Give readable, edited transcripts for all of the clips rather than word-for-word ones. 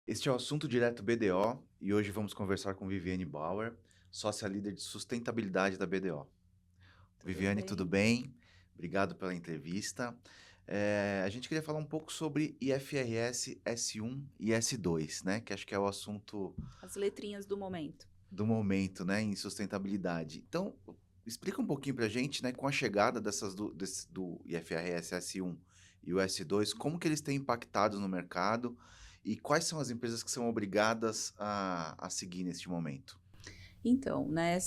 Este é o Assunto Direto BDO e hoje vamos conversar com Viviane Bauer, sócia líder de sustentabilidade da BDO. Tudo Viviane, tudo bem? bem? Obrigado pela entrevista. A gente queria falar um pouco sobre IFRS S1 e S2, né? Que acho que é o assunto As letrinhas do momento. do momento, né? Em sustentabilidade. Então, explica um pouquinho para a gente, né? Com a chegada do IFRS S1 e o S2, como que eles têm impactado no mercado e quais são as empresas que são obrigadas a seguir neste momento? Então, né,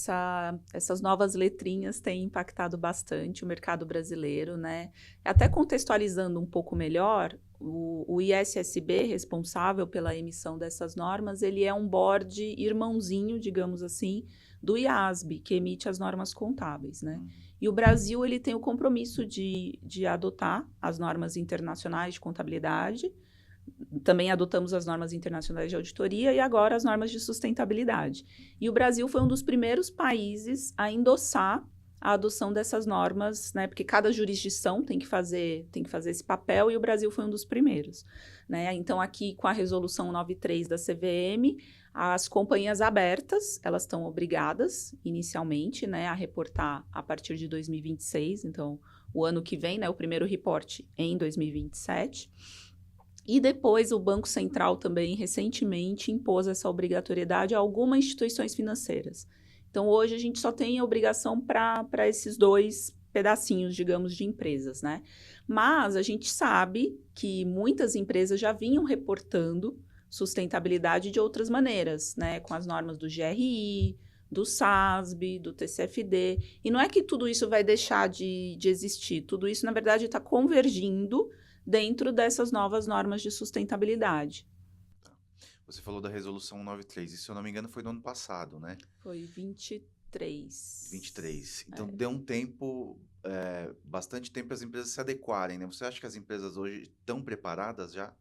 essas novas letrinhas têm impactado bastante o mercado brasileiro, né? Até contextualizando um pouco melhor, o ISSB, responsável pela emissão dessas normas, ele é um board irmãozinho, digamos assim, do IASB, que emite as normas contábeis, né? Uhum. E o Brasil, ele tem o compromisso de adotar as normas internacionais de contabilidade. Também adotamos as normas internacionais de auditoria e agora as normas de sustentabilidade. E o Brasil foi um dos primeiros países a endossar a adoção dessas normas, né? Porque cada jurisdição tem que fazer esse papel e o Brasil foi um dos primeiros, né? Então aqui com a resolução 93 da CVM, as companhias abertas, elas estão obrigadas inicialmente, né, a reportar a partir de 2026, então o ano que vem, né, o primeiro reporte em 2027. E depois o Banco Central também recentemente impôs essa obrigatoriedade a algumas instituições financeiras. Então hoje a gente só tem a obrigação para esses dois pedacinhos, digamos, de empresas, né? Mas a gente sabe que muitas empresas já vinham reportando sustentabilidade de outras maneiras, né? Com as normas do GRI, do SASB, do TCFD. E não é que tudo isso vai deixar de existir, tudo isso, na verdade, está convergindo dentro dessas novas normas de sustentabilidade. Tá. Você falou da resolução 93, e se eu não me engano foi do ano passado, né? Foi 23. 23. Então É. deu um tempo, bastante tempo para as empresas se adequarem, né? Você acha que as empresas hoje estão preparadas já?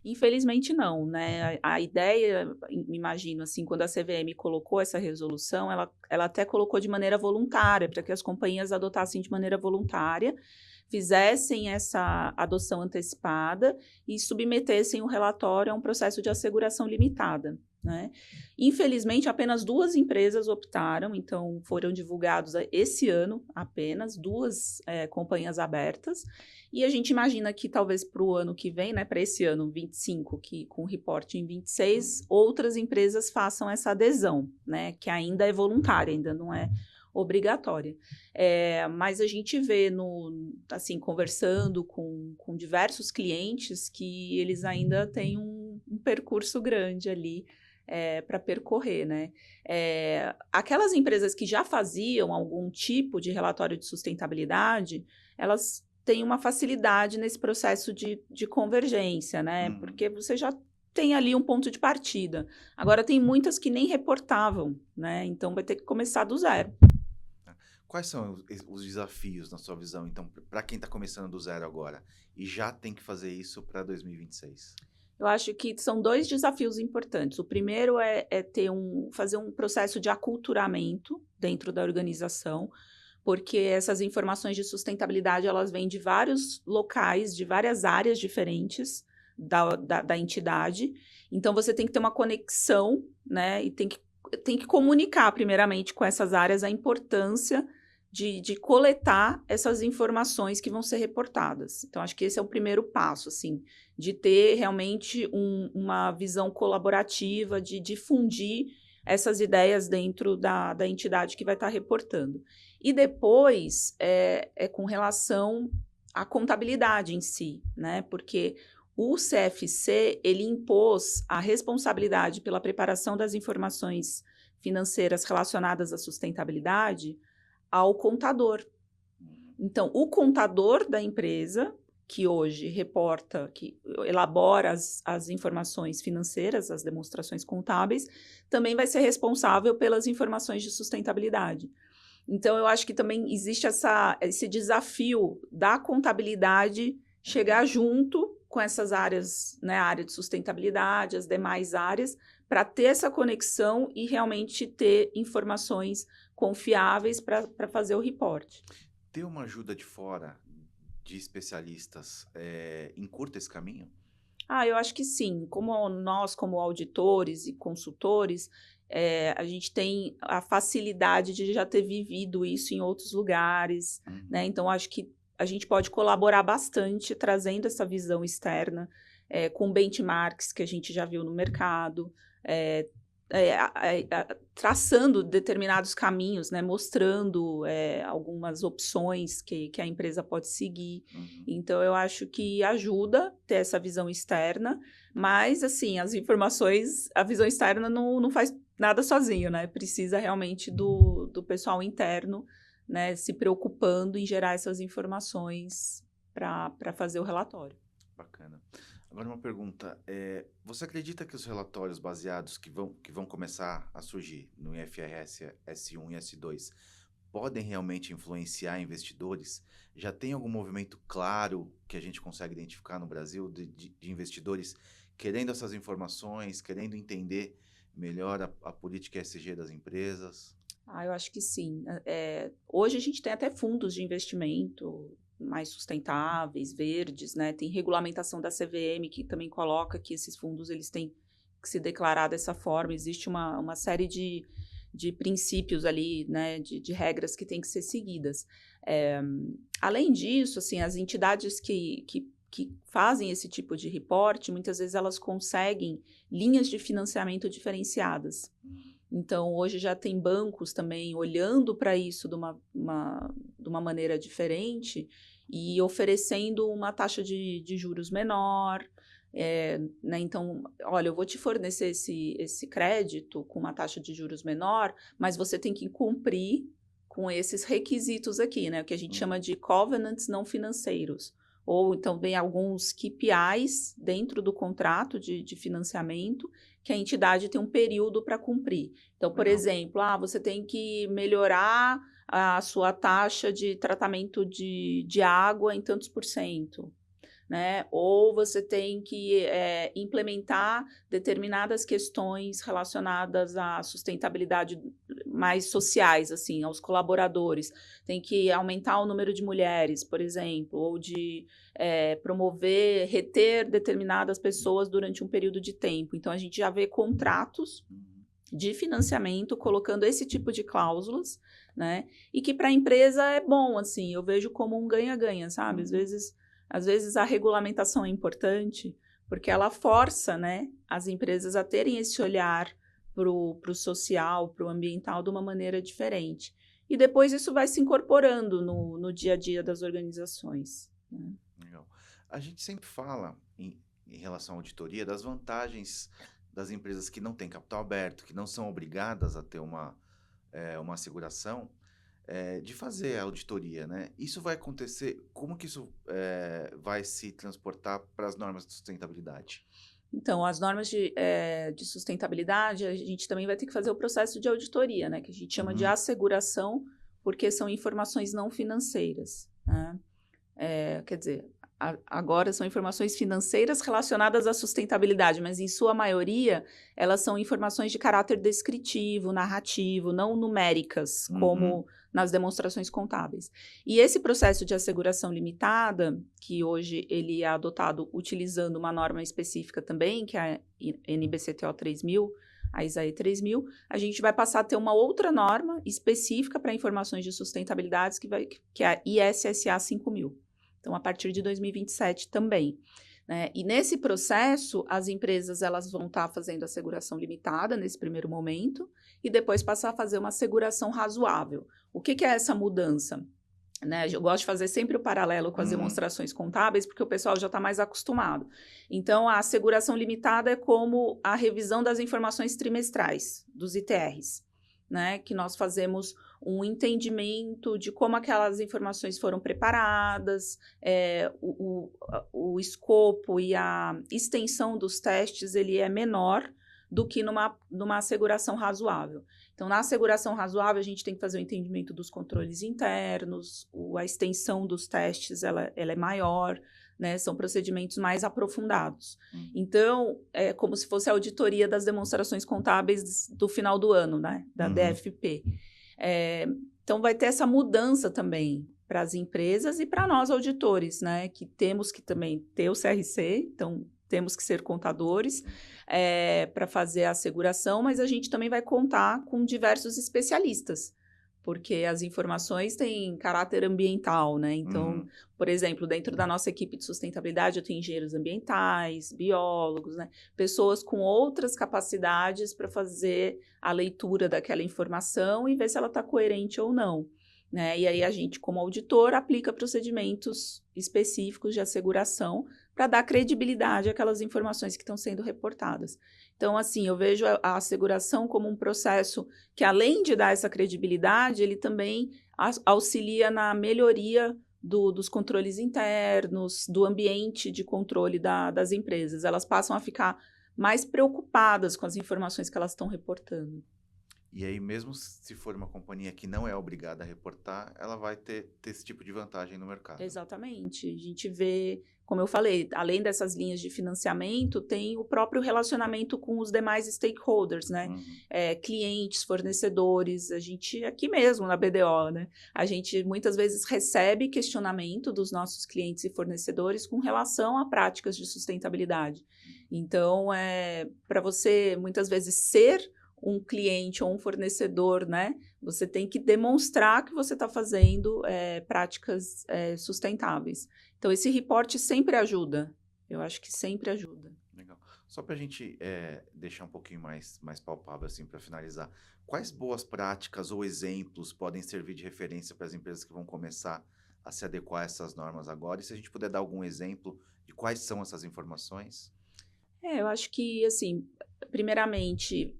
Infelizmente não, né? A ideia, imagino assim, quando a CVM colocou essa resolução, ela até colocou de maneira voluntária, para que as companhias adotassem de maneira voluntária, fizessem essa adoção antecipada e submetessem o relatório a um processo de asseguração limitada, né? Infelizmente, apenas duas empresas optaram, então foram divulgados esse ano apenas duas companhias abertas, e a gente imagina que talvez para o ano que vem, né, para esse ano 25, que com o reporte em 26, outras empresas façam essa adesão, né, que ainda é voluntária, ainda não é obrigatória. Mas a gente vê, assim, conversando com diversos clientes, que eles ainda têm um percurso grande ali para percorrer, né? Aquelas empresas que já faziam algum tipo de relatório de sustentabilidade, elas têm uma facilidade nesse processo de convergência, né? Uhum. Porque você já tem ali um ponto de partida. Agora, tem muitas que nem reportavam, né? Então, vai ter que começar do zero. Tá. Quais são os desafios, na sua visão, então, para quem está começando do zero agora e já tem que fazer isso para 2026? Eu acho que são dois desafios importantes. O primeiro é fazer um processo de aculturamento dentro da organização, porque essas informações de sustentabilidade elas vêm de vários locais, de várias áreas diferentes da entidade. Então você tem que ter uma conexão, né? E tem que comunicar, primeiramente, com essas áreas a importância de coletar essas informações que vão ser reportadas. Então, acho que esse é o primeiro passo, assim, de ter realmente uma visão colaborativa, de difundir essas ideias dentro da entidade que vai estar reportando. E depois, com relação à contabilidade em si, né? Porque o CFC, ele impôs a responsabilidade pela preparação das informações financeiras relacionadas à sustentabilidade ao contador. Uhum. Então, o contador da empresa, que hoje reporta, que elabora as informações financeiras, as demonstrações contábeis, também vai ser responsável pelas informações de sustentabilidade. Então, eu acho que também existe esse desafio da contabilidade chegar junto com essas áreas, né, a área de sustentabilidade, as demais áreas, para ter essa conexão e realmente ter informações confiáveis para fazer o reporte. Ter uma ajuda de fora, de especialistas, encurta esse caminho? Eu acho que sim. Como nós, como auditores e consultores, a gente tem a facilidade de já ter vivido isso em outros lugares, né? Uhum. Então, acho que a gente pode colaborar bastante trazendo essa visão externa, com benchmarks que a gente já viu no mercado, eh, traçando determinados caminhos, né? Mostrando algumas opções que a empresa pode seguir. Uhum. Então, eu acho que ajuda ter essa visão externa, mas, assim, a visão externa não faz nada sozinho, né? Precisa realmente do pessoal interno, né, se preocupando em gerar essas informações para fazer o relatório. Bacana. Agora uma pergunta, você acredita que os relatórios baseados que vão começar a surgir no IFRS S1 e S2 podem realmente influenciar investidores? Já tem algum movimento claro que a gente consegue identificar no Brasil de investidores querendo essas informações, querendo entender melhor a política ESG das empresas? Eu acho que sim. Hoje a gente tem até fundos de investimento mais sustentáveis, verdes, né? Tem regulamentação da CVM que também coloca que esses fundos eles têm que se declarar dessa forma. Existe uma série de princípios ali, né? De regras que têm que ser seguidas. Além disso, assim, as entidades que fazem esse tipo de reporte, muitas vezes elas conseguem linhas de financiamento diferenciadas. Então, hoje já tem bancos também olhando para isso de uma maneira diferente e oferecendo uma taxa de juros menor. Né? Então, olha, eu vou te fornecer esse crédito com uma taxa de juros menor, mas você tem que cumprir com esses requisitos aqui, né? O que a gente chama Uhum. de covenants não financeiros. Ou então tem alguns KPIs dentro do contrato de financiamento que a entidade tem um período para cumprir. Então, por Legal. exemplo, você tem que melhorar a sua taxa de tratamento de água em tantos por cento, né? Ou você tem que implementar determinadas questões relacionadas à sustentabilidade mais sociais, assim, aos colaboradores. Tem que aumentar o número de mulheres, por exemplo, ou de promover, reter determinadas pessoas durante um período de tempo. Então, a gente já vê contratos Uhum. de financiamento colocando esse tipo de cláusulas, né? E que para a empresa é bom, assim, eu vejo como um ganha-ganha, sabe? Uhum. Às vezes a regulamentação é importante porque ela força, né, as empresas a terem esse olhar para o social, para o ambiental de uma maneira diferente. E depois isso vai se incorporando no dia a dia das organizações, né? Legal. A gente sempre fala em relação à auditoria das vantagens das empresas que não têm capital aberto, que não são obrigadas a ter uma asseguração, de fazer a auditoria, né? Isso vai acontecer, como que isso vai se transportar para as normas de sustentabilidade? Então, as normas de sustentabilidade, a gente também vai ter que fazer o processo de auditoria, né? Que a gente chama de Uhum. asseguração, porque são informações não financeiras, né? Quer dizer, agora são informações financeiras relacionadas à sustentabilidade, mas em sua maioria elas são informações de caráter descritivo, narrativo, não numéricas, Uhum. como nas demonstrações contábeis. E esse processo de asseguração limitada, que hoje ele é adotado utilizando uma norma específica também, que é a NBCTO 3000, a ISAE 3000, a gente vai passar a ter uma outra norma específica para informações de sustentabilidade, que é a ISSA 5000. Então, a partir de 2027 também, né? E nesse processo, as empresas elas vão estar fazendo a asseguração limitada nesse primeiro momento e depois passar a fazer uma asseguração razoável. O que é essa mudança? Né? Eu gosto de fazer sempre o paralelo com as Uhum. demonstrações contábeis, porque o pessoal já está mais acostumado. Então, a asseguração limitada é como a revisão das informações trimestrais, dos ITRs, né? Que nós fazemos um entendimento de como aquelas informações foram preparadas, o escopo e a extensão dos testes ele é menor do que numa asseguração razoável. Então, na asseguração razoável, a gente tem que fazer o entendimento dos controles internos, a extensão dos testes ela é maior, né? São procedimentos mais aprofundados. Uhum. Então, é como se fosse a auditoria das demonstrações contábeis do final do ano, né? Da Uhum. DFP. Então, vai ter essa mudança também para as empresas e para nós, auditores, né? Que temos que também ter o CRC, então temos que ser contadores para fazer a asseguração, mas a gente também vai contar com diversos especialistas, porque as informações têm caráter ambiental, né? Então, por exemplo, dentro da nossa equipe de sustentabilidade, eu tenho engenheiros ambientais, biólogos, né? Pessoas com outras capacidades para fazer a leitura daquela informação e ver se ela está coerente ou não, né? E aí a gente, como auditor, aplica procedimentos específicos de asseguração para dar credibilidade àquelas informações que estão sendo reportadas. Então, assim, eu vejo a asseguração como um processo que, além de dar essa credibilidade, ele também auxilia na melhoria dos controles internos, do ambiente de controle das empresas. Elas passam a ficar mais preocupadas com as informações que elas estão reportando. E aí, mesmo se for uma companhia que não é obrigada a reportar, ela vai ter esse tipo de vantagem no mercado. Exatamente. A gente vê, como eu falei, além dessas linhas de financiamento, tem o próprio relacionamento com os demais stakeholders, né? Clientes, fornecedores, a gente, aqui mesmo na BDO, né? A gente muitas vezes recebe questionamento dos nossos clientes e fornecedores com relação a práticas de sustentabilidade. Então, para você, muitas vezes, ser um cliente ou um fornecedor, né? Você tem que demonstrar que você está fazendo práticas sustentáveis. Então, esse reporte sempre ajuda. Eu acho que sempre ajuda. Legal. Só para a gente deixar um pouquinho mais palpável, assim, para finalizar, quais boas práticas ou exemplos podem servir de referência para as empresas que vão começar a se adequar a essas normas agora? E se a gente puder dar algum exemplo de quais são essas informações? Eu acho que, assim, primeiramente,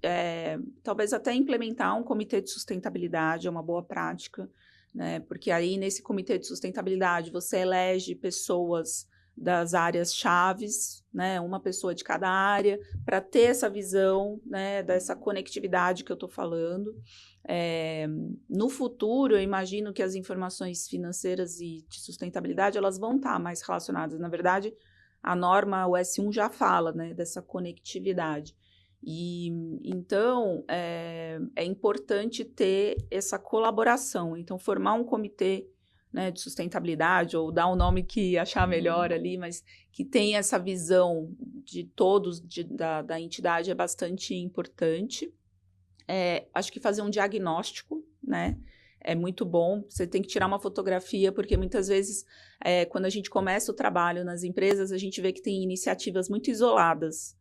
talvez até implementar um comitê de sustentabilidade é uma boa prática, né? Porque aí, nesse comitê de sustentabilidade, você elege pessoas das áreas chaves, né? Uma pessoa de cada área, para ter essa visão, né? Dessa conectividade que eu estou falando. No futuro, eu imagino que as informações financeiras e de sustentabilidade, elas vão estar mais relacionadas. Na verdade, a norma, o S1 já fala, né, dessa conectividade. E, então, é importante ter essa colaboração. Então, formar um comitê, né, de sustentabilidade, ou dar o nome que achar melhor ali, mas que tenha essa visão de todos, da entidade, é bastante importante. Acho que fazer um diagnóstico, né? É muito bom. Você tem que tirar uma fotografia, porque muitas vezes, quando a gente começa o trabalho nas empresas, a gente vê que tem iniciativas muito isoladas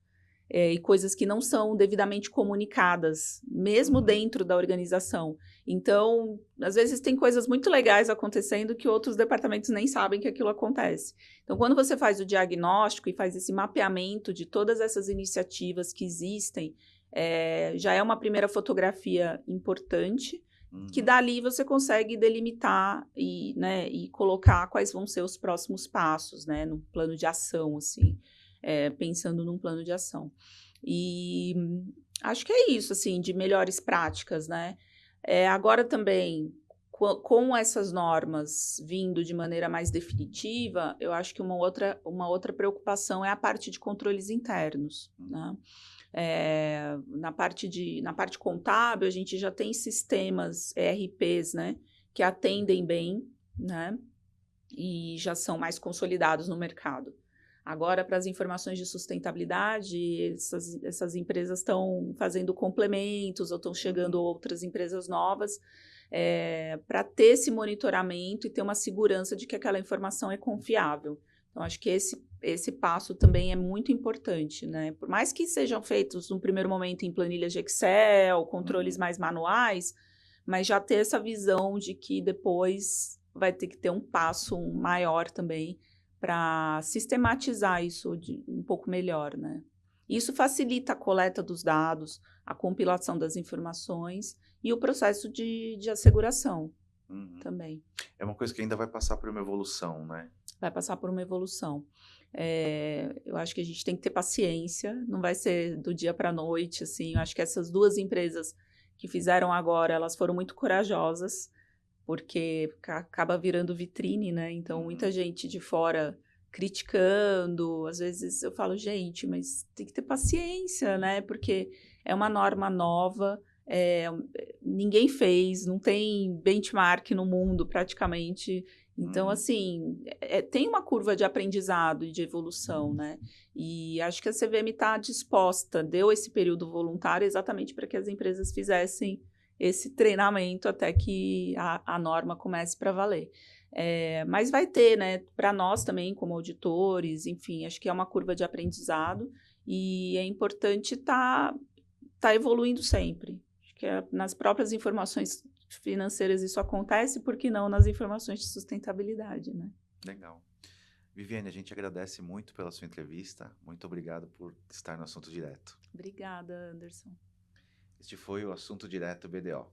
e coisas que não são devidamente comunicadas, mesmo dentro da organização. Então, às vezes tem coisas muito legais acontecendo que outros departamentos nem sabem que aquilo acontece. Então, quando você faz o diagnóstico e faz esse mapeamento de todas essas iniciativas que existem, já é uma primeira fotografia importante, que dali você consegue delimitar e colocar quais vão ser os próximos passos, né, no plano de ação, assim, pensando num plano de ação. E acho que é isso, assim, de melhores práticas, né. Agora também, com essas normas vindo de maneira mais definitiva, eu acho que uma outra preocupação é a parte de controles internos, né. Na parte contábil, a gente já tem sistemas ERPs, né, que atendem bem, né, e já são mais consolidados no mercado. Agora, para as informações de sustentabilidade, essas empresas estão fazendo complementos ou estão chegando outras empresas novas para ter esse monitoramento e ter uma segurança de que aquela informação é confiável. Então, acho que esse passo também é muito importante, né? Por mais que sejam feitos, no primeiro momento, em planilhas de Excel, controles mais manuais, mas já ter essa visão de que depois vai ter que ter um passo maior também para sistematizar isso um pouco melhor, né? Isso facilita a coleta dos dados, a compilação das informações e o processo de asseguração também. É uma coisa que ainda vai passar por uma evolução, né? Vai passar por uma evolução. Eu acho que a gente tem que ter paciência, não vai ser do dia para a noite, assim. Eu acho que essas duas empresas que fizeram agora, elas foram muito corajosas, porque acaba virando vitrine, né? Então, muita gente de fora criticando, às vezes eu falo, gente, mas tem que ter paciência, né? Porque é uma norma nova, ninguém fez, não tem benchmark no mundo praticamente Então, Hum, assim, tem uma curva de aprendizado e de evolução, né? E acho que a CVM está disposta, deu esse período voluntário exatamente para que as empresas fizessem esse treinamento até que a norma comece para valer. Mas vai ter, né? Para nós também, como auditores, enfim, acho que é uma curva de aprendizado e é importante tá evoluindo sempre. Acho que nas próprias informações financeiras isso acontece, por que não nas informações de sustentabilidade, né? legal. Viviane, a gente agradece muito pela sua entrevista. Muito obrigado por estar no Assunto Direto. Obrigada, Anderson. Este foi o Assunto Direto BDO.